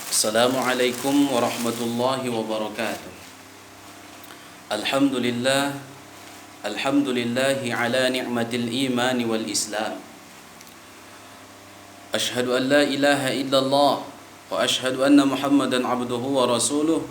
Assalamualaikum warahmatullahi wabarakatuh. Alhamdulillah, alhamdulillahi ala ni'matil imani wal islam. Ashhadu an la ilaha illallah wa ashhadu anna Muhammadan abduhu wa rasuluh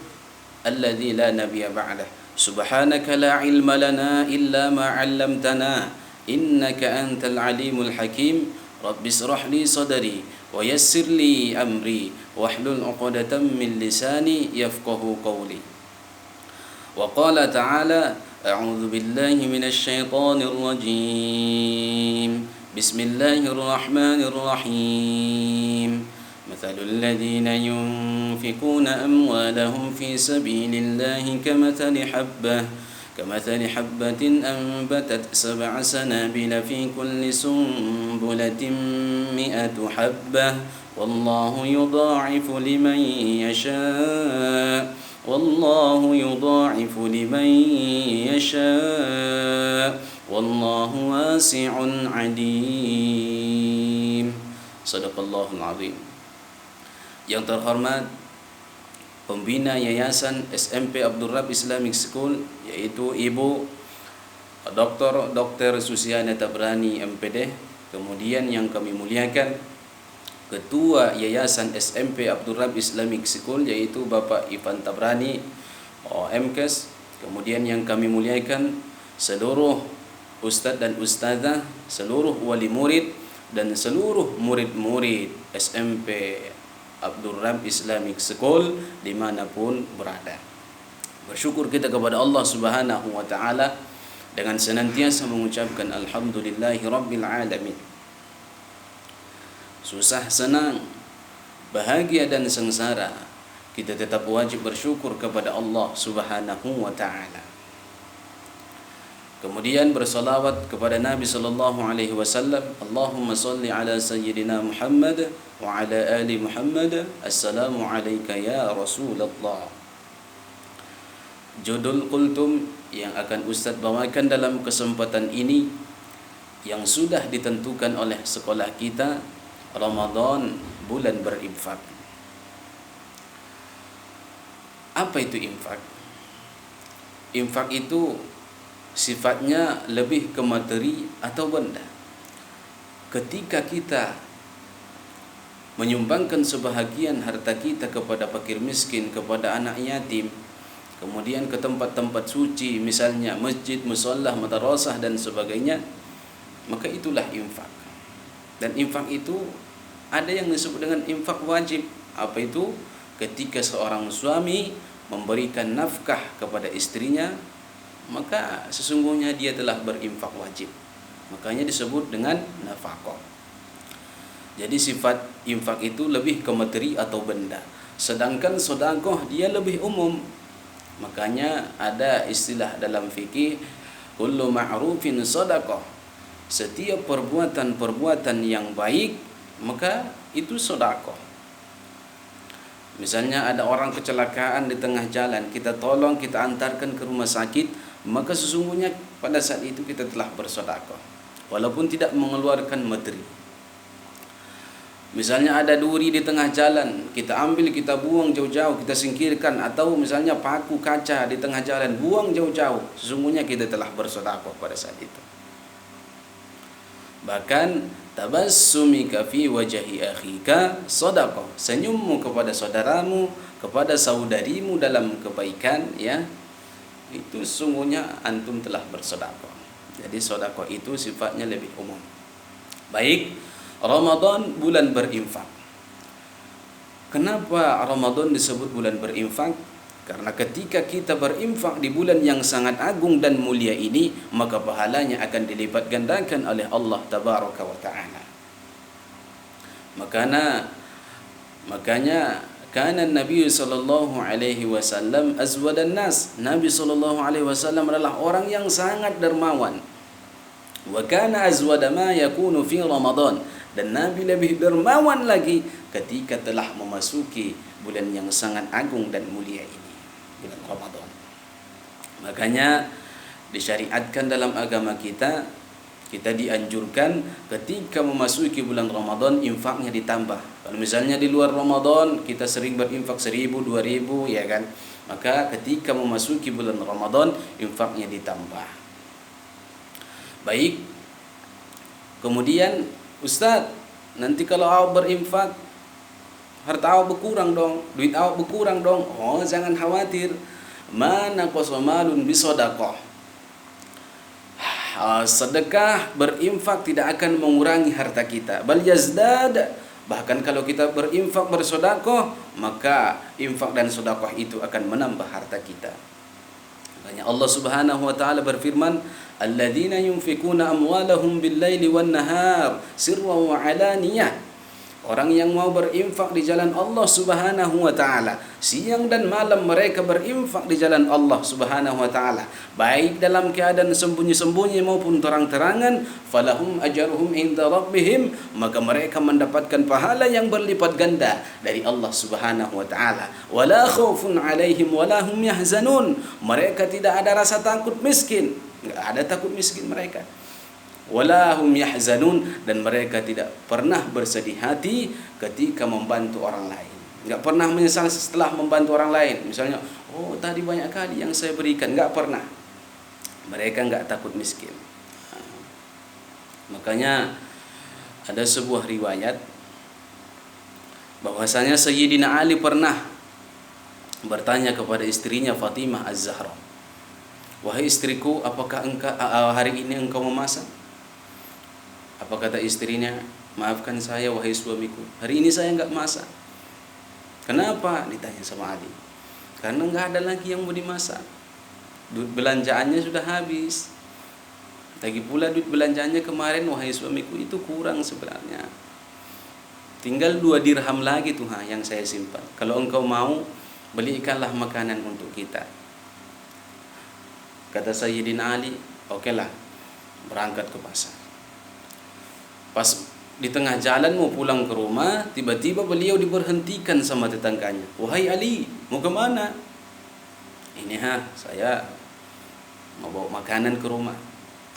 alladzi la nabiyya ba'dah. Subhanaka la ilma lana illa ma 'allamtana innaka antal alimul hakim. Rabbi israh li sadri wa yassir li amri wahlul 'uqdatam min lisani yafqahu qawli. Wa qala ta'ala a'udzu billahi minasy syaithanir rajim. Bismillahirrahmanirrahim. Mathalul ladzina yunfikuna amwalahum fi sabilillahi كمثل حبة أنبتت 7 سنابل في كل سنبلة 100 حبة والله يضاعف لمن يشاء والله واسع عليم. Sadaqallahul azim. Yang terhormat pembina Yayasan SMP Abdul Rabb Islamic School, yaitu Ibu Dr. Susiana Tabrani MPD. Kemudian yang kami muliakan Ketua Yayasan SMP Abdul Rabb Islamic School, yaitu Bapak Ivan Tabrani MKes. Kemudian yang kami muliakan seluruh ustadz dan ustazah, seluruh wali murid dan seluruh murid-murid SMP Abdul Rabb Islamic School dimanapun berada. Bersyukur kita kepada Allah Subhanahu wa ta'ala dengan senantiasa mengucapkan Alhamdulillahi Rabbil Alamin. Susah senang, bahagia dan sengsara, kita tetap wajib bersyukur kepada Allah Subhanahu wa ta'ala. Kemudian bersalawat kepada Nabi sallallahu alaihi wasallam. Allahumma salli ala sayyidina Muhammad wa ala ali Muhammad. Assalamu alayka ya Rasulullah. Judul kultum yang akan Ustaz bawakan dalam kesempatan ini yang sudah ditentukan oleh sekolah kita, Ramadan, bulan berinfak. Apa itu infak? Infak itu sifatnya lebih ke materi atau benda. Ketika kita menyumbangkan sebahagian harta kita kepada fakir miskin, kepada anak yatim, kemudian ke tempat-tempat suci, misalnya masjid, musholah, madrasah dan sebagainya, maka itulah infak. Dan infak itu ada yang disebut dengan infak wajib. Apa itu? Ketika seorang suami memberikan nafkah kepada istrinya, maka sesungguhnya dia telah berinfak wajib. Makanya disebut dengan nafkah. Jadi sifat infak itu lebih ke materi atau benda. Sedangkan sedekah dia lebih umum. Makanya ada istilah dalam fikih, kullu ma'rufin sedekah. Setiap perbuatan yang baik maka itu sedekah. Misalnya ada orang kecelakaan di tengah jalan, kita tolong, kita antarkan ke rumah sakit, maka sesungguhnya pada saat itu kita telah bersedekah walaupun tidak mengeluarkan materi. Misalnya ada duri di tengah jalan, kita ambil, kita buang jauh-jauh, kita singkirkan. Atau misalnya paku kaca di tengah jalan, buang jauh-jauh, sesungguhnya kita telah bersedekah pada saat itu. Bahkan tabassumika fi wajhi akhika sedekah, senyummu kepada saudaramu, kepada saudarimu dalam kebaikan, ya, itu sungguhnya antum telah bersedekah. Jadi sedekah itu sifatnya lebih umum. Baik, Ramadan bulan berinfak. Kenapa Ramadan disebut bulan berinfak? Karena ketika kita berinfak di bulan yang sangat agung dan mulia ini, maka pahalanya akan dilipat gandakan oleh Allah Tabaraka wa Ta'ala. Makanya karena Nabi sallallahu alaihi wasallam azwadan nas. Nabi sallallahu alaihi wasallam adalah orang yang sangat dermawan. Wa kana azwada ma yakunu fi Ramadan. Dan Nabi lebih dermawan lagi ketika telah memasuki bulan yang sangat agung dan mulia ini, bulan Ramadan. Makanya disyariatkan dalam agama kita Kita dianjurkan ketika memasuki bulan Ramadan infaknya ditambah. Kalau misalnya di luar Ramadan kita sering berinfak 1.000, 2.000 ya kan, maka ketika memasuki bulan Ramadan infaknya ditambah. Baik. Kemudian Ustaz, nanti kalau awak berinfak harta awak berkurang dong, duit awak berkurang dong. Oh, jangan khawatir. Mana qasamalun bisadaqah. Sedekah berinfak tidak akan mengurangi harta kita, bal yazdad. Bahkan kalau kita berinfak bersedekah, maka infak dan sedekah itu akan menambah harta kita. Makanya Allah Subhanahu wa taala berfirman, alladzina yunfikuna amwalahum bil-laili wan-nahar sirran wa alaniyah. Orang yang mau berinfak di jalan Allah Subhanahu wa taala, siang dan malam mereka berinfak di jalan Allah Subhanahu wa taala, baik dalam keadaan sembunyi-sembunyi maupun terang-terangan, falahum ajruhum inda rabbihim, maka mereka mendapatkan pahala yang berlipat ganda dari Allah Subhanahu wa taala. Wala khaufun alaihim wala hum yahzanun. Mereka tidak ada rasa takut miskin, enggak ada takut miskin mereka. Wala hum yahzanun, dan mereka tidak pernah bersedih hati ketika membantu orang lain. Enggak pernah menyesal setelah membantu orang lain. Misalnya, oh tadi banyak kali yang saya berikan, enggak pernah. Mereka enggak takut miskin. Makanya ada sebuah riwayat bahwasanya Sayyidina Ali pernah bertanya kepada istrinya Fatimah Az-Zahra, wahai istriku, apakah hari ini engkau memasak? Apa kata istrinya? Maafkan saya wahai suamiku, hari ini saya enggak masak. Kenapa? Ditanya sama Ali. Karena enggak ada lagi yang mau dimasak. Duit belanjaannya sudah habis. Lagi pula duit belanjaannya kemarin wahai suamiku itu kurang sebenarnya. Tinggal 2 dirham lagi tuh yang saya simpan. Kalau engkau mau, belikanlah makanan untuk kita. Kata Sayyidina Ali, okelah, berangkat ke pasar. Pas di tengah jalan mau pulang ke rumah, tiba-tiba beliau diberhentikan sama tetangganya. Wahai Ali, mau ke mana? Ini saya mau bawa makanan ke rumah.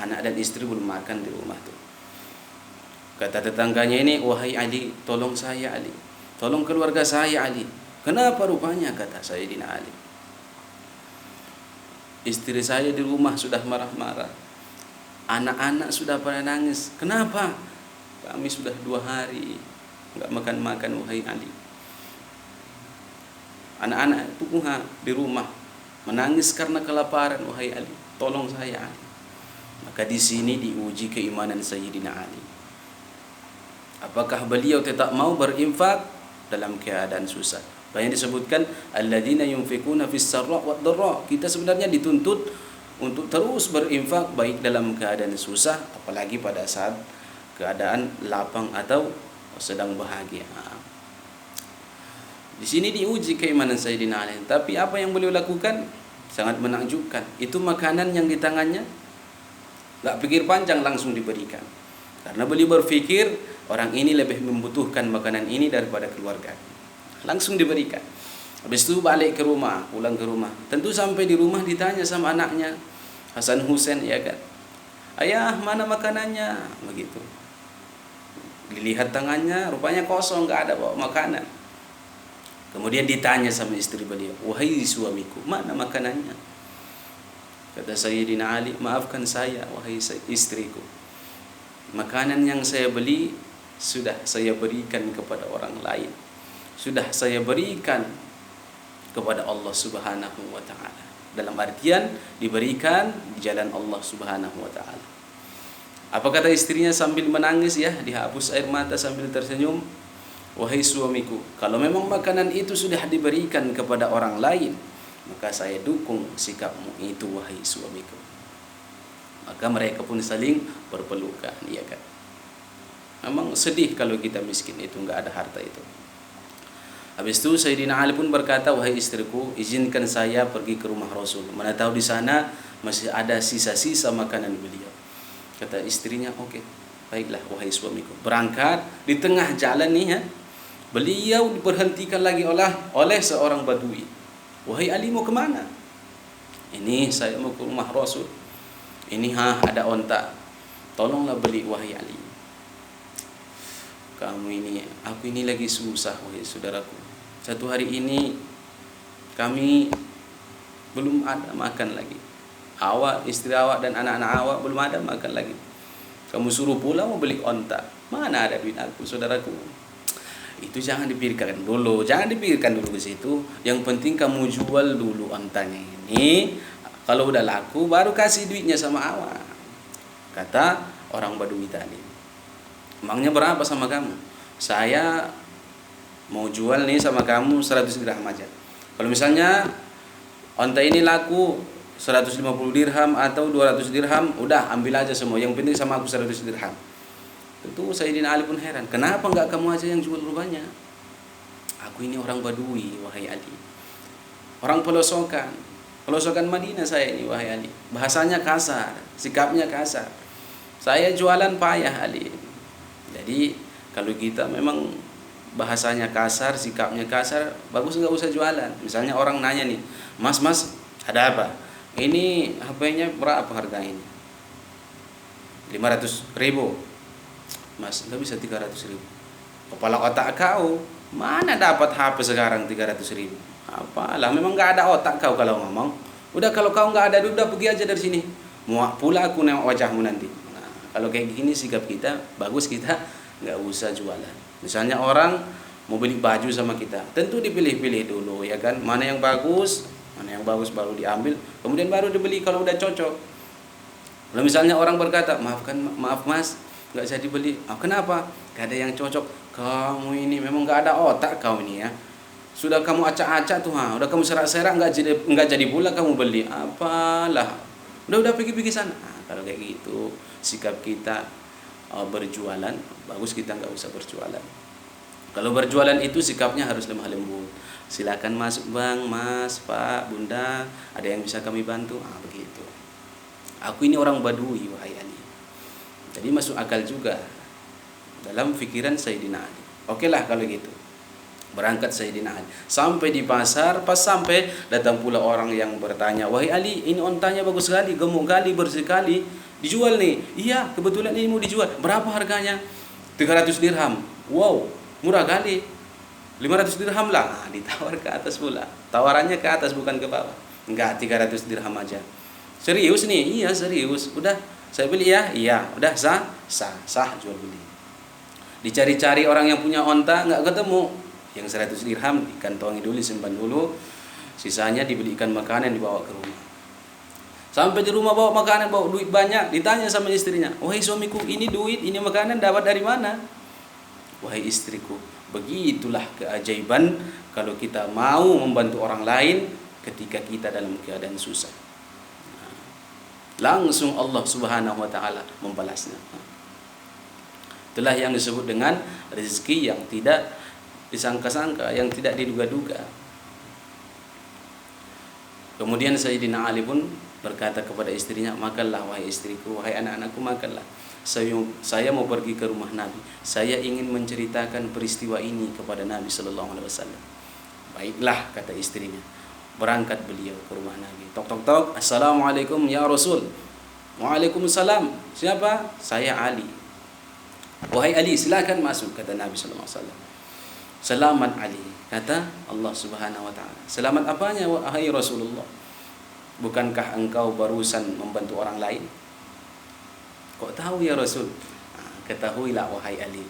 Anak dan istri belum makan di rumah tuh. Kata tetangganya ini, wahai Ali, tolong saya Ali. Tolong keluarga saya Ali. Kenapa rupanya? Kata Sayyidina Ali. Istri saya di rumah sudah marah-marah. Anak-anak sudah pada nangis. Kenapa? Kami sudah 2 hari enggak makan-makan wahai Ali. Anak-anak itu di rumah menangis karena kelaparan wahai Ali. Tolong saya Ali. Maka di sini diuji keimanan Sayyidina Ali. Apakah beliau tetap mau berinfak dalam keadaan susah? Banyak disebutkan alladzina yunfikuna fis sarra wad dharra. Kita sebenarnya dituntut untuk terus berinfak baik dalam keadaan susah, apalagi pada saat keadaan lapang atau sedang bahagia. Di sini diuji keimanan Sayyidina Ali. Tapi apa yang beliau lakukan sangat menakjubkan. Itu makanan yang di tangannya enggak pikir panjang, langsung diberikan. Karena beliau berpikir orang ini lebih membutuhkan makanan ini daripada keluarga. Langsung diberikan. Habis itu balik ke rumah, pulang ke rumah. Tentu sampai di rumah ditanya sama anaknya Hasan Husain, ya kan, ayah mana makanannya? Begitu. Dilihat tangannya, rupanya kosong, enggak ada bawa makanan. Kemudian ditanya sama istri beliau, wahai suamiku, mana makanannya? Kata Sayyidina Ali, maafkan saya wahai istriku, makanan yang saya beli sudah saya berikan kepada orang lain, sudah saya berikan kepada Allah Subhanahu wa taala. Dalam artian diberikan di jalan Allah Subhanahu wa taala. Apa kata istrinya sambil menangis, ya, dihapus air mata sambil tersenyum, wahai suamiku, kalau memang makanan itu sudah diberikan kepada orang lain, maka saya dukung sikapmu itu wahai suamiku. Maka mereka pun saling berpelukan, ya kan. Memang sedih kalau kita miskin itu enggak ada harta itu. Habis itu Sayyidina Ali pun berkata, wahai istriku, izinkan saya pergi ke rumah Rasul. Mana tahu di sana masih ada sisa-sisa makanan beliau. Kata istrinya, oke, baiklah wahai suamiku. Berangkat, di tengah jalan nih, beliau diberhentikan lagi oleh seorang badui. Wahai Ali, mau kemana? Ini saya mau ke rumah Rasul. Ini ada onta. tolonglah beli wahai Ali. Aku ini lagi susah wahai saudaraku. Satu hari ini kami belum ada makan lagi. Awak, istri awak dan anak-anak awak belum ada makan lagi. Kamu suruh pula mau beli onta. Mana ada duit aku, saudaraku? Itu jangan dipikirkan dulu. Jangan dipikirkan dulu ke situ. Yang penting kamu jual dulu ontanya ini. Kalau udah laku baru kasih duitnya sama awak. Kata orang Badui tadi. Emangnya berapa sama kamu? Saya mau jual nih sama kamu 100 dirham aja. Kalau misalnya onta ini laku 150 dirham atau 200 dirham, udah ambil aja semua. Yang penting sama aku 100 dirham. Tentu Sayyidina Ali pun heran. Kenapa enggak kamu aja yang jual rupanya? Aku ini orang Badui, wahai Ali. Orang pelosokan. Pelosokan Madinah saya ini, wahai Ali. Bahasanya kasar, sikapnya kasar. Saya jualan payah, Ali. Jadi kalau kita memang bahasanya kasar, sikapnya kasar, bagus nggak usah jualan. Misalnya orang nanya nih, mas, ada apa? Ini HP-nya berapa harganya? 500.000. Mas, nggak bisa 300.000. Kepala otak kau, mana dapat HP sekarang 300.000? Apalah, memang nggak ada otak kau kalau ngomong. Udah kalau kau nggak ada duit, udah pergi aja dari sini. Muak pula aku nengok wajahmu nanti. Nah, kalau kayak gini sikap kita, bagus kita nggak usah jualan. Misalnya orang mau beli baju sama kita, tentu dipilih-pilih dulu ya kan, mana yang bagus baru diambil, kemudian baru dibeli kalau udah cocok. Kalau misalnya orang berkata, maaf mas, nggak bisa dibeli. Kenapa? Gak ada yang cocok. Kamu ini memang nggak ada otak kau ini ya. Sudah kamu acak-acak tuh, udah kamu serak-serak, nggak jadi pula kamu beli. Apalah, udah pergi sana. Kalau kayak gitu sikap kita berjualan, bagus kita nggak usah berjualan. Kalau berjualan itu sikapnya harus lemah lembut. Silakan masuk bang, mas, pak, bunda, ada yang bisa kami bantu? Begitu. Aku ini orang Badui, wahai Ali. Jadi masuk akal juga dalam fikiran Sayyidina Ali. Oke lah kalau gitu. Berangkat Sayyidina Ali. Sampai di pasar, pas sampai datang pula orang yang bertanya, wahai Ali, ini ontanya bagus sekali, gemuk kali, bersih sekali. Dijual nih. Iya, kebetulan ini mau dijual. Berapa harganya? 300 dirham. Wow, murah kali. 500 dirham lah. Ditawar ke atas pula. Tawarannya ke atas bukan ke bawah. Enggak, 300 dirham aja. Serius nih? Iya, serius. Udah, saya beli ya? Iya. Udah, sah jual beli. Dicari-cari orang yang punya onta, enggak ketemu. Yang 100 dirham dikantongi dulu, simpan dulu. Sisanya dibelikan makanan, dibawa ke rumah. Sampai di rumah bawa makanan, bawa duit banyak. Ditanya sama istrinya, wahai suamiku, ini duit, ini makanan dapat dari mana? Wahai istriku, begitulah keajaiban kalau kita mau membantu orang lain ketika kita dalam keadaan susah. Langsung Allah Subhanahu wa taala membalasnya. Itulah yang disebut dengan rezeki yang tidak disangka-sangka, yang tidak diduga-duga. Kemudian Sayyidina Ali pun berkata kepada istrinya, makanlah wahai istriku, wahai anak-anakku, makanlah. Saya mau pergi ke rumah Nabi. Saya ingin menceritakan peristiwa ini kepada Nabi sallallahu alaihi wasallam. Baiklah, kata istrinya. Berangkat beliau ke rumah Nabi. Tok tok tok, assalamualaikum ya Rasul. Waalaikumsalam. Siapa? Saya Ali. Wahai Ali, silakan masuk, kata Nabi sallallahu alaihi wasallam. Selamat Ali, kata Allah Subhanahu wa taala. Selamat apanya wahai Rasulullah? Bukankah engkau barusan membantu orang lain? Kok tahu ya Rasul? Ketahuilah wahai Ali,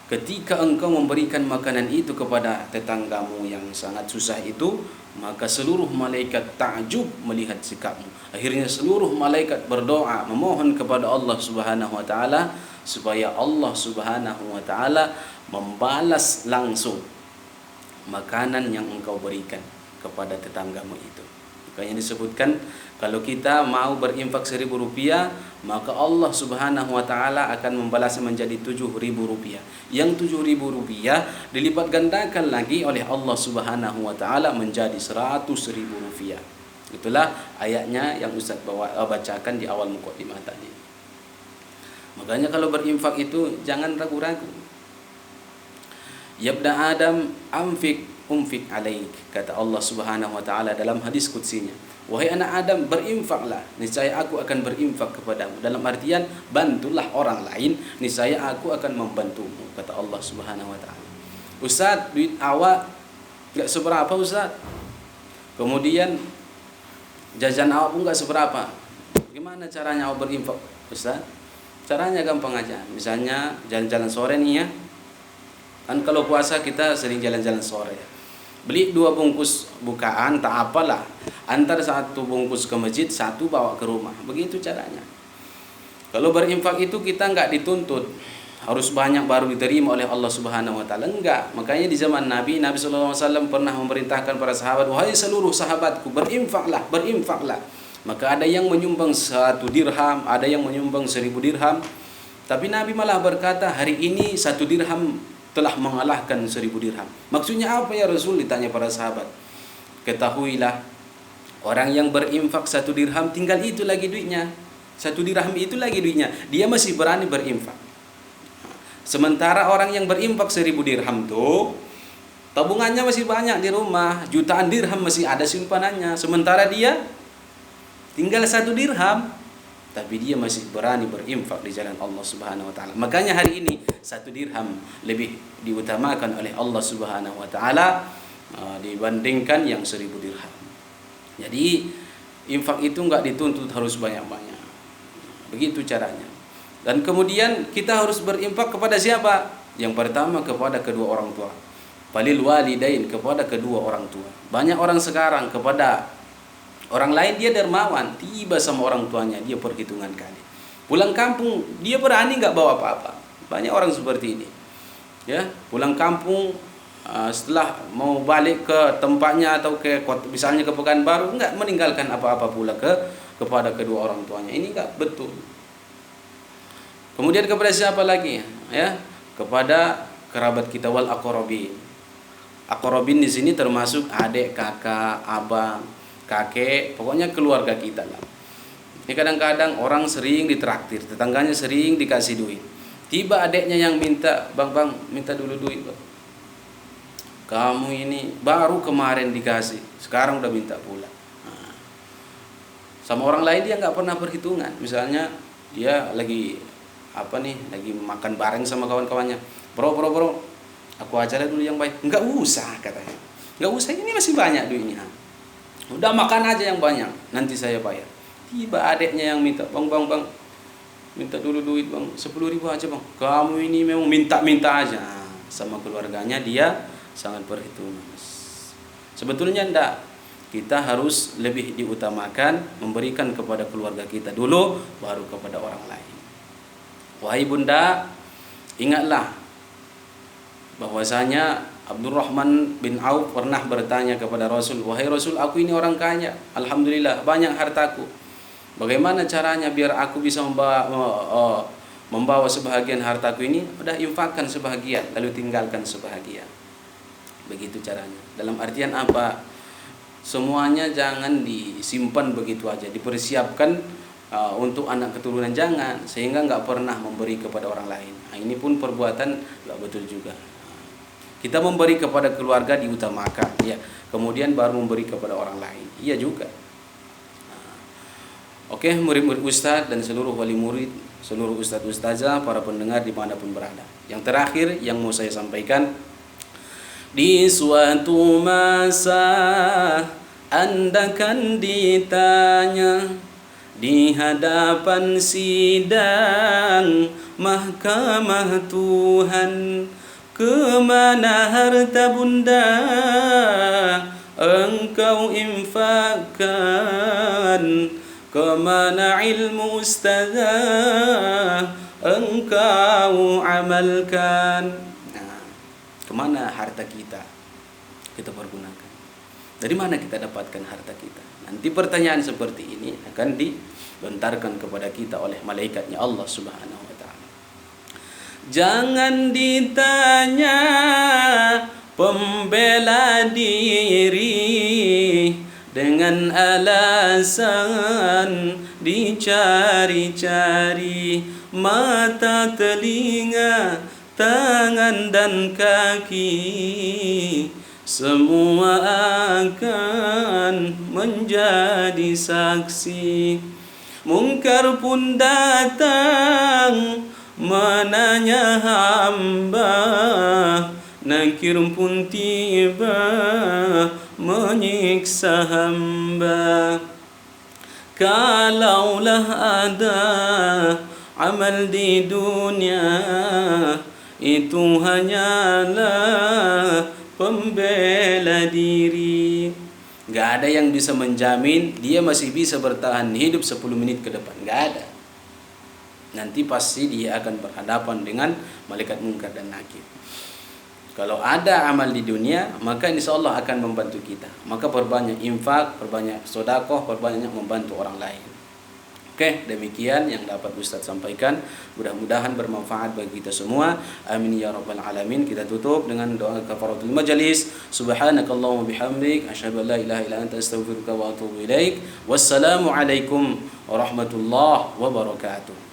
ketika engkau memberikan makanan itu kepada tetanggamu yang sangat susah itu, maka seluruh malaikat takjub melihat sikapmu. Akhirnya seluruh malaikat berdoa memohon kepada Allah Subhanahu wa taala supaya Allah Subhanahu wa taala membalas langsung makanan yang engkau berikan kepada tetanggamu itu. Makanya disebutkan kalau kita mau berinfak 1.000 rupiah, maka Allah Subhanahu wa taala akan membalasnya menjadi 7.000 rupiah. Yang 7.000 rupiah dilipat gandakan lagi oleh Allah Subhanahu wa taala menjadi 100.000 rupiah. Itulah ayatnya yang Ustaz bacakan di awal mukadimah tadi. Makanya kalau berinfak itu jangan ragu-ragu. Yabda Adam umfik alaik, kata Allah Subhanahu wa taala dalam hadis qudsiynya. Wahai anak Adam, berinfaklah, niscaya aku akan berinfak kepadamu. Dalam artian, bantulah orang lain, niscaya aku akan membantumu, kata Allah Subhanahu wa taala. Ustaz, duit awak enggak seberapa, Ustaz. Kemudian jajan awak pun enggak seberapa. Gimana caranya awak berinfak, Ustaz? Caranya gampang aja. Misalnya jalan-jalan sore nih ya. Kan kalau puasa kita sering jalan-jalan sore. Beli 2 bungkus bukaan, tak apalah. Antar 1 bungkus ke masjid, 1 bawa ke rumah. Begitu caranya. Kalau berinfak itu kita enggak dituntut harus banyak baru diterima oleh Allah Subhanahu wa taala. Enggak. Makanya di zaman Nabi sallallahu alaihi wasallam pernah memerintahkan para sahabat, "Wahai seluruh sahabatku, berinfaklah, berinfaklah." Maka ada yang menyumbang 1 dirham, ada yang menyumbang 1000 dirham. Tapi Nabi malah berkata, "Hari ini 1 dirham telah mengalahkan 1000 dirham." Maksudnya apa ya Rasul, ditanya para sahabat. Ketahuilah, orang yang berinfak 1 dirham tinggal itu lagi duitnya. 1 dirham itu lagi duitnya. Dia masih berani berinfak. Sementara orang yang berinfak 1000 dirham tuh tabungannya masih banyak di rumah, jutaan dirham masih ada simpanannya. Sementara dia tinggal 1 dirham, tapi dia masih berani berinfak di jalan Allah Subhanahu wa taala. Makanya hari ini 1 dirham lebih diutamakan oleh Allah Subhanahu wa taala dibandingkan yang 1000 dirham. Jadi infak itu enggak dituntut harus banyak-banyak. Begitu caranya. Dan kemudian kita harus berinfak kepada siapa? Yang pertama kepada kedua orang tua. Falil walidain, kepada kedua orang tua. Banyak orang sekarang kepada orang lain dia dermawan, tiba sama orang tuanya dia perhitungan kali. Pulang kampung dia berani enggak bawa apa-apa. Banyak orang seperti ini. Ya, pulang kampung setelah mau balik ke tempatnya atau ke misalnya ke Pekanbaru, enggak meninggalkan apa-apa pula kepada kedua orang tuanya. Ini enggak betul. Kemudian kepada siapa lagi? Ya, kepada kerabat kita, wal aqrabin. Aqrabin di sini termasuk adik, kakak, abang, kakek, pokoknya keluarga kita lah. Ini kadang-kadang orang sering ditraktir, tetangganya sering dikasih duit. Tiba adiknya yang minta, "Bang, minta dulu duit, Bang. Kamu ini baru kemarin dikasih, sekarang udah minta pula." Nah, sama orang lain dia nggak pernah perhitungan. Misalnya dia lagi lagi makan bareng sama kawan-kawannya. Bro, aku ajarin dulu yang baik. Enggak usah, katanya. Enggak usah, ini masih banyak duitnya. Udah makan aja yang banyak, nanti saya bayar. Tiba adiknya yang minta, "Bang, minta dulu duit, Bang. 10.000 aja, Bang." Kamu ini memang minta-minta aja. Sama keluarganya dia sangat perhitungan. Sebetulnya enggak. Kita harus lebih diutamakan memberikan kepada keluarga kita dulu, baru kepada orang lain. Wahai bunda, ingatlah bahwasanya Abdurrahman bin Auf pernah bertanya kepada Rasul, "Wahai Rasul, aku ini orang kaya, alhamdulillah banyak hartaku. Bagaimana caranya biar aku bisa membawa sebahagian hartaku ini?" Udah infakkan sebahagian, lalu tinggalkan sebahagian. Begitu caranya. Dalam artian apa? Semuanya jangan disimpan begitu aja, dipersiapkan untuk anak keturunan jangan, sehingga nggak pernah memberi kepada orang lain. Nah, ini pun perbuatan nggak betul juga. Kita memberi kepada keluarga diutamakan, ya. Kemudian baru memberi kepada orang lain, iya juga. Oke, murid-murid ustadz dan seluruh wali murid, seluruh ustadz ustazah, para pendengar dimanapun berada. Yang terakhir yang mau saya sampaikan, di suatu masa Anda kan ditanya di hadapan sidang mahkamah Tuhan, kemana harta bunda engkau infakkan, kemana ilmu ustazah engkau amalkan. Nah, kemana harta kita pergunakan? Dari mana kita dapatkan harta kita? Nanti pertanyaan seperti ini akan dilontarkan kepada kita oleh malaikatnya Allah Subhanahu wa taala. Jangan ditanya pembela diri dengan alasan dicari-cari mata, telinga, tangan dan kaki. semua akan menjadi saksi. Mungkar pun datang menanya hamba, nakir pun tiba menyiksa hamba. Kalaulah ada amal di dunia, itu hanyalah pembela diri. Gak ada yang bisa menjamin dia masih bisa bertahan hidup 10 menit ke depan. Gak ada. Nanti pasti dia akan berhadapan dengan malaikat munkar dan nakir. Kalau ada amal di dunia, maka insya Allah akan membantu kita. Maka perbanyak infak, perbanyak sedekah, perbanyak membantu orang lain. Oke, demikian yang dapat Ustaz sampaikan. Mudah-mudahan bermanfaat bagi kita semua. Amin ya rabbal alamin. Kita tutup dengan doa kafaratul majalis. Subhanakallahumma bihamdik, asyhadu an la ilaha illa anta, astaghfiruka wa atubu ilaik. Wassalamu alaikum warahmatullahi wabarakatuh.